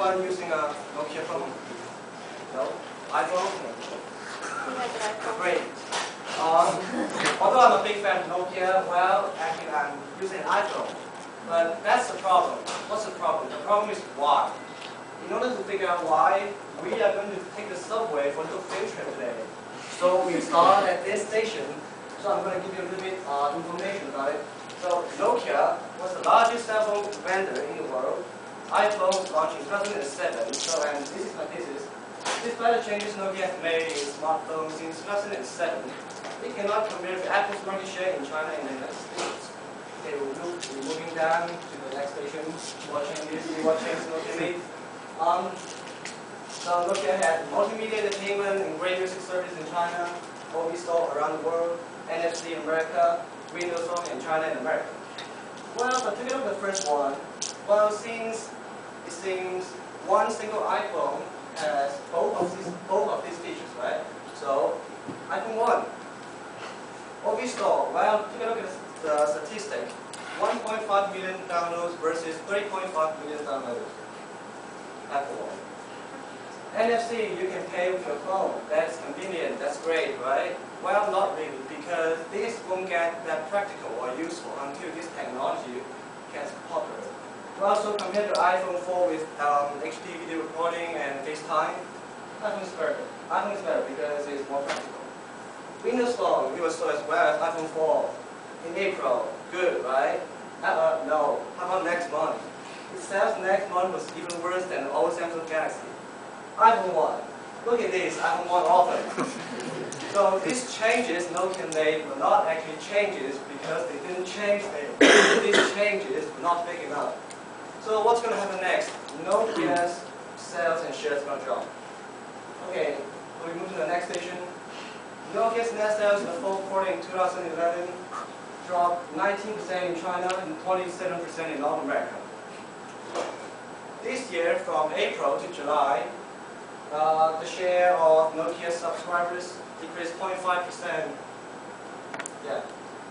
Anyone using a Nokia phone? No? iPhone? Great. Although I'm a big fan of Nokia, well, actually I'm using an iPhone. But that's the problem. What's the problem? The problem is why. In order to figure out why, we are going to take the subway for a little field trip today. So we start at this station. So I'm going to give you a little bit information about it. So Nokia was the largest cell phone vendor in the world. iPhone was launched in 2007. So, and this is my thesis. Despite the changes Nokia has made in smartphones since 2007, it cannot compare with Apple's market share in China and the United States. Okay, we'll be moving down to the next station. What changes Nokia made? So Nokia had multimedia entertainment and great music service in China, OV store around the world, NFC in America, Windows Phone in China and America. Well, but take a look at the first one. Well, since it seems one single iPhone has both of these features, right? So, iPhone 1. OV store. Well, take a look at the statistic. 1.5 million downloads versus 3.5 million downloads. Apple One. NFC, you can pay with your phone. That's convenient. That's great, right? Well, not really, because this won't get that practical or useful until this technology gets popular. Well, so compared to iPhone 4 with HD video recording and FaceTime, iPhone is better. iPhone is better because it's more practical. Windows Phone, it was so as well as iPhone 4 in April. Good, right? No. How about next month? It says next month was even worse than the old Samsung Galaxy. iPhone 1. Look at this, iPhone 1 often. So these changes Nokia made were not actually changes because they didn't change things. These changes were not big enough. So what's going to happen next? Nokia's sales and shares are going to drop. Okay, so we move to the next station. Nokia's net sales in the fourth quarter in 2011 dropped 19% in China and 27% in North America. This year, from April to July, the share of Nokia subscribers decreased 0.5%. Yeah.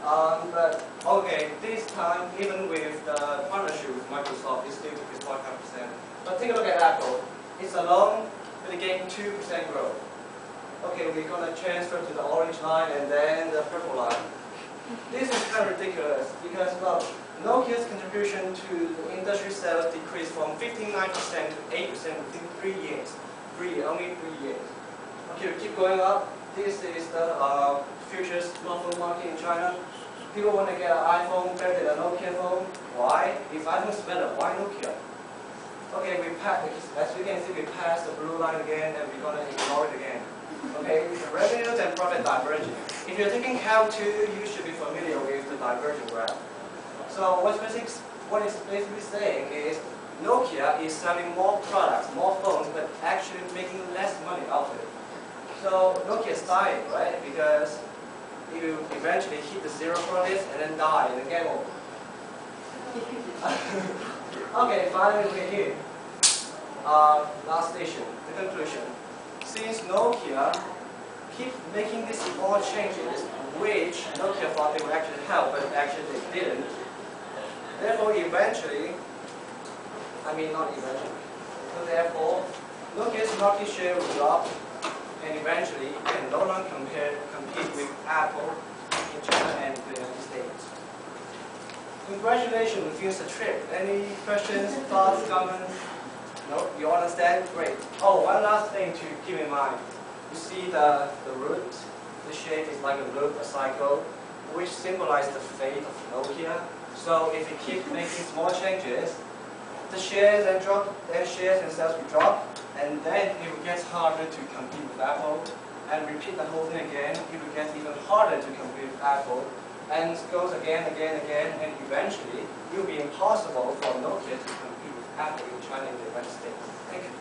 But okay, this time, even with the partnership with Microsoft, it still decreased 0.5%. But take a look at Apple. It's alone, but it gained 2% growth. Okay, we're going to transfer to the orange line and then the purple line. This is kind of ridiculous because, well, Nokia's contribution to the industry sales decreased from 59% to 8% within 3 years. Only 3 years. Okay, we keep going up. This is the future smartphone market in China. People want to get an iPhone better than a Nokia phone. Why? If iPhone is better, why Nokia? Okay, as you can see, we passed the blue line again, and we're going to ignore it again. Okay, revenues and profit diverging. If you're taking Cal 2, you should be familiar with the diverging graph. So what it's basically saying is Nokia is selling more products, more phones, but actually making less money out of it. So Nokia is dying, right? Because you eventually hit the zero profit and then die and then game over. Okay, finally we're here. Last station, the conclusion. Since Nokia keep making these small changes, which Nokia thought they would actually help, but actually they didn't. Therefore, eventually, not eventually. So therefore, Nokia's market share will drop, and eventually it can no longer compete with Apple in China and the United States. Congratulations, we finished the trip. Any questions, thoughts, comments? No? You understand? Great. Oh, one last thing to keep in mind. You see the root? The shape is like a loop, a cycle, which symbolizes the fate of Nokia. So if you keep making small changes, the shares and shares and sales will drop, and then it will get harder to compete with Apple. And repeat the whole thing again, it will get even harder to compete with Apple. And it goes again, and eventually it will be impossible for Nokia to compete with Apple in China and the United States. Thank you.